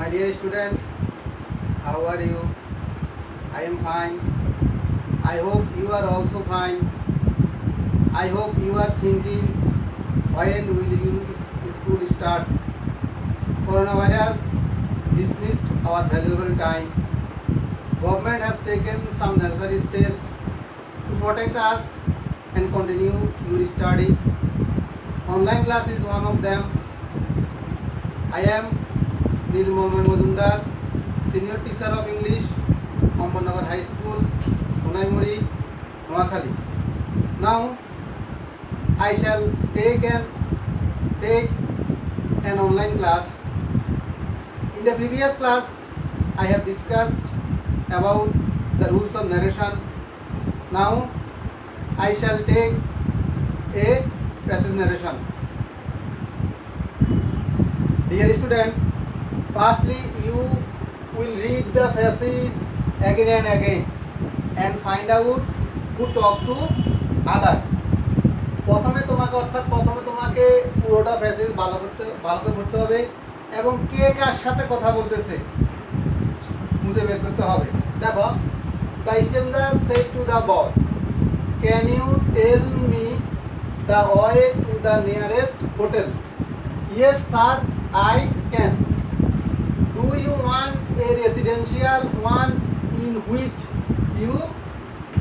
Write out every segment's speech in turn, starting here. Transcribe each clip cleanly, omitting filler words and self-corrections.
My dear student, how are you? I am fine. I hope you are also fine. I hope you are thinking, when will your school start? Coronavirus dismissed our valuable time. Government has taken some necessary steps to protect us and continue your study. Online class is one of them. I am Nirmal Majumdar, Senior Teacher of English, Ambanagar High School, Sonaimuri, Noakhali. Now I shall take an online class. In the previous class, I have discussed about the rules of narration. Now I shall take a passage narration. Dear student, firstly you will read the passage again and again and find out who talk to others. প্রথমে তোমাকে পুরোটা passage ভালো করে পড়তে হবে এবং কে কার সাথে কথা বলতেছে খুঁজে বের করতে হবে। দেখো, the stranger said to the boy, can you tell me the way to the nearest hotel? Yes sir, I can. Do you want a residential one in which you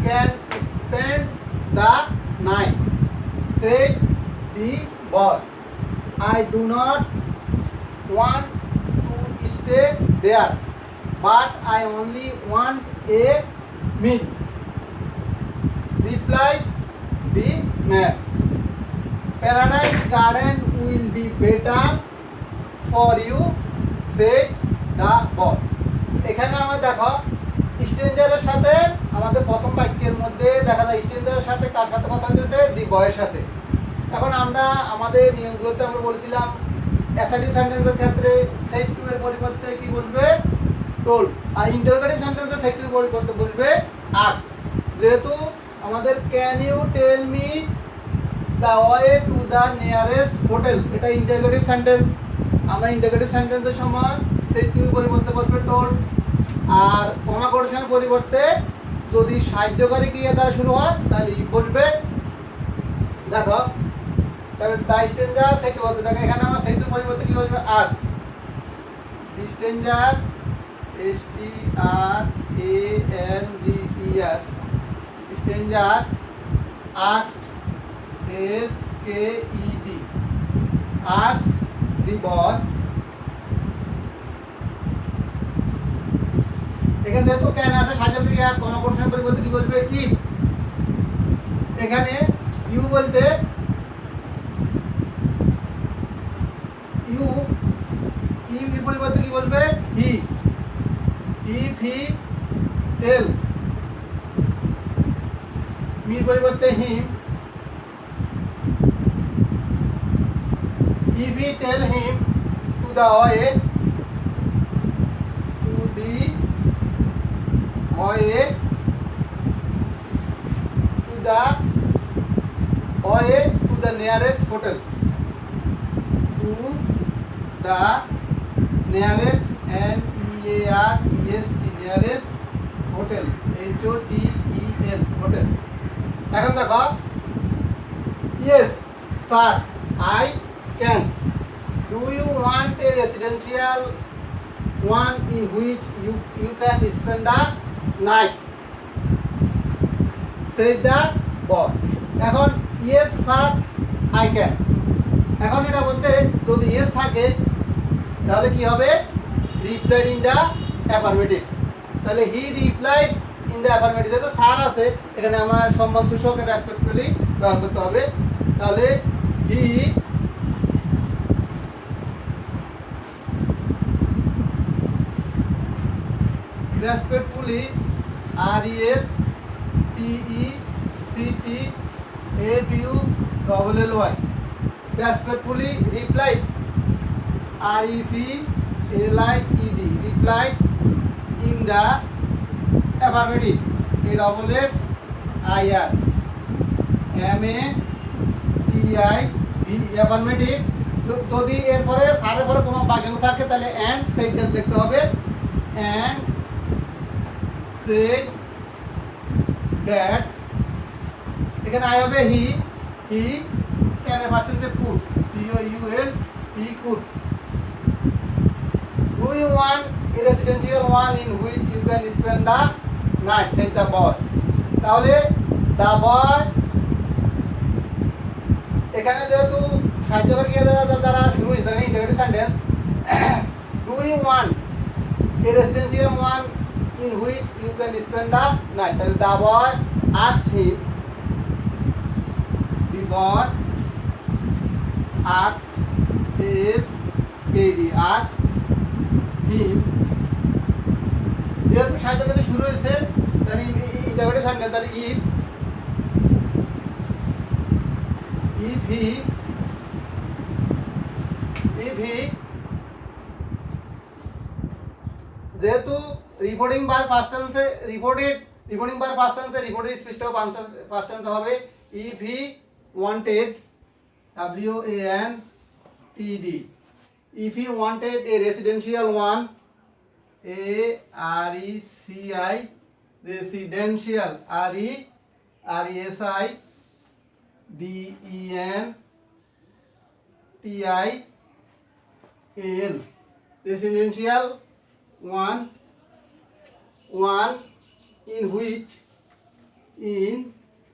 can spend the night? Said the boy. I do not want to stay there, but I only want a meal. Replied the man. Paradise Garden will be better for you, said the boy. এখানে আমরা দেখো স্ট্রেঞ্জারের সাথে আমাদের প্রথম বাক্যের মধ্যে দেখা যায় স্ট্রেঞ্জারের সাথে কার সাথে কথা হইতেছে, দি বয়ের সাথে। এখন আমরা আমাদের নিয়মগুলোতে আমরা বলেছিলাম অ্যাসার্টিভ সেন্টেন্সের ক্ষেত্রে সেড টু এর পরিবর্তে কি বলবে, টোল্ড, আর ইন্টারোগেটিভ সেন্টেন্সে সেড টু এর পরিবর্তে বলবে আস্কড। যেহেতু আমাদের can you tell me the way to the nearest hotel, এটা ইন্টারোগেটিভ সেন্টেন্স, আমরা ইন্টারোগেটিভ সেন্টেন্সের সময় সেড টু এর পরিবর্তে বলবে টোল্ড। আর কমা কোটেশনের পরিবর্তে যদি সাহায্যকারী ক্রিয়া দ্বারা শুরু হয় তাহলে ই বলবে। দেখো তাহলে দ্য স্ট্রেঞ্জার সেড টু বলতে, দেখো এখানে আমরা সেড টু পরিবর্তে কি বলবে, asked. The stranger, S T R A N G E R, stranger asked, S K E D, asked the boy. এখানে যেহেতু ক্যান আছে সাহায্য ক্রিয়া, কমা কোটেশনের পরিবর্তে কি বলবে, ইফ। এখানে ইউ বলতে ইউ ইফ পরিবর্তে কি বলবে, হি। ইফ হি টেল, মির পরিবর্তে him. If he tell him to the way, to the way to the nearest hotel, to the nearest N E A R E S T, nearest hotel, H O T E L, hotel। এখন দেখো, yes sir I can. Do you want a residential one in which you can spend the night? Said the boy. এখন yes sir I can, এখন এটা বলছে যদি yes থাকে তাহলে কি হবে, replied in the affirmative। তাহলে he replied in the affirmative, যেহেতু স্যার আছে এখানে আমার সম্মান সূচক রেসপেক্টফুলি ব্যবহার করতে হবে। তাহলে he respectfully, R E S P E C T A B U L L Y, respectfully replied, R E P L I E D, replied in the affirmative, A double F I R M A T I B, affirmative যদি এরপরে সারের পরে কোনো বাক্যাংশ থাকে তাহলে and said that লিখতে হবে, অ্যান্ড সেড দ্যাট। এখানে আই হবে হি, হি ক্যান এর ফার্স্ট হচ্ছে could, C O U L, he could. Do you want a residential one in which you can spend the night, said the boy. তাহলে the বয় এখানে যেহেতু সাহায্যকারী দ্বারা শুরু হয়েছে তাহলে interrogative sentence. Do you want a residential one in which you can spend the night, তাহলে the boy asked him, the boy asked is KD asked him। যেহেতু সাহায্যকারী শুরু হয়েছে তাহলে ইন্টারোগেটিভ সেন্টেন্স, তাহলে if he যেহেতু রিপোর্টিং বার first টেন্সে reporting বার first টেন্সে রিপোর্টেড স্পিচটাও ফার্স্ট টেন্সে হবে। if he wanted, W A N T D, if he wanted a residential one, A R E C I, residential, R E S I D E N T I A L, residential one in which, in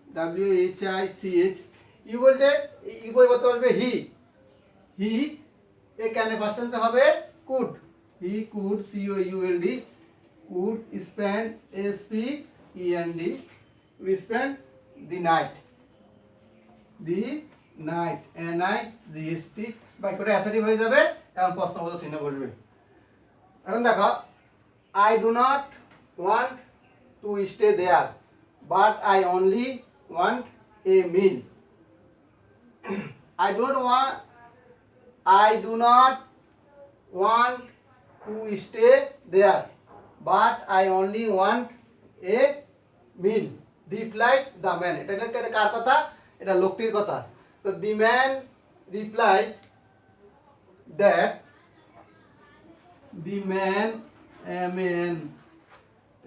W H I C H, you বলতে you পরিবর্তে বলবে he, এ ক্যানে first টেন্সে হবে could, he could, C O U L D, could spend, S P E N D, spend the night, N I G S T. বাক্যটা assertive হয়ে যাবে এবং প্রশ্নবোধক চিহ্ন বসবে। এখন দেখো, I do not want to stay there but I only want a meal. I do not want to stay there but I only want a meal, replied the man। এটা কার কথা? এটা লোকটির কথা। তো the man replied that, the man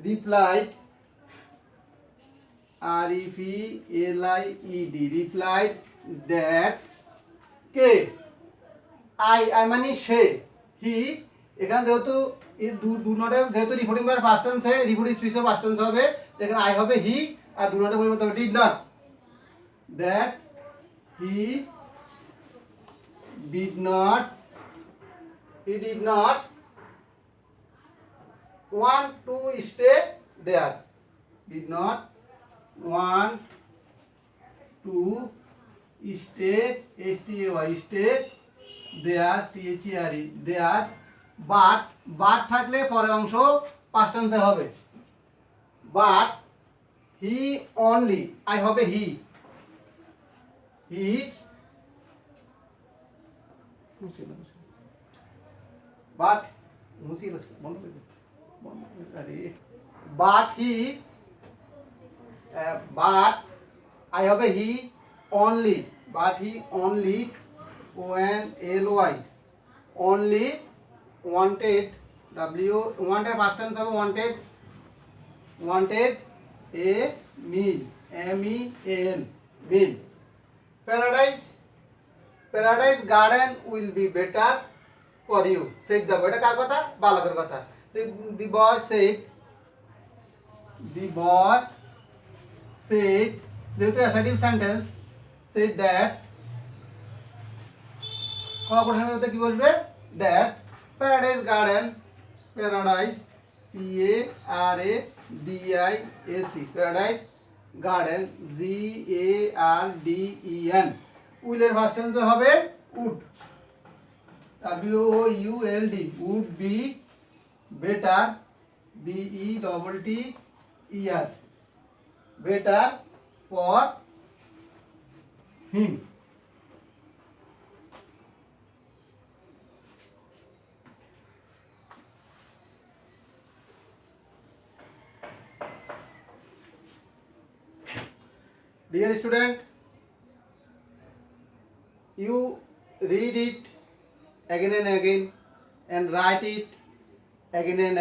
replied, R E P L I E D, replied that, K I মানে সে, হি এখানে যেহেতু do নটের যেহেতু রিপোর্টিং বার ফার্স্ট টেন্সে রিপোর্টিং স্পিচও ফার্স্ট টেন্স হবে, এখানে আই হবে হি আর ডু নটের পরিবর্তে হবে did not, that he did not want to stay there, did not want to stay, S-T-A-Y, stay there, T-H-E-R-E, there, but থাকলে পরের অংশ পাস্ট টেন্সে হবে, but he only, I হবে he but but I হবে he only, but he only, O-N-L-Y, only wanted, W wanted past tense হবে wanted a meal, M-E-A-L, meal। paradise garden will be better for you, said the boy। এটা কার কথা? বালকের কথা। the boy said, যেহেতু assertive sentence, said that, কোঅপারেশনের মধ্যে কি বসবে? that paradise garden, paradise P A R A D I A C, paradise garden G A R D E N, will এর first টেন্সে হবে would, W O U L D, would be better, B E T T E R, better for him। Dear student, you read it again and again and write it again and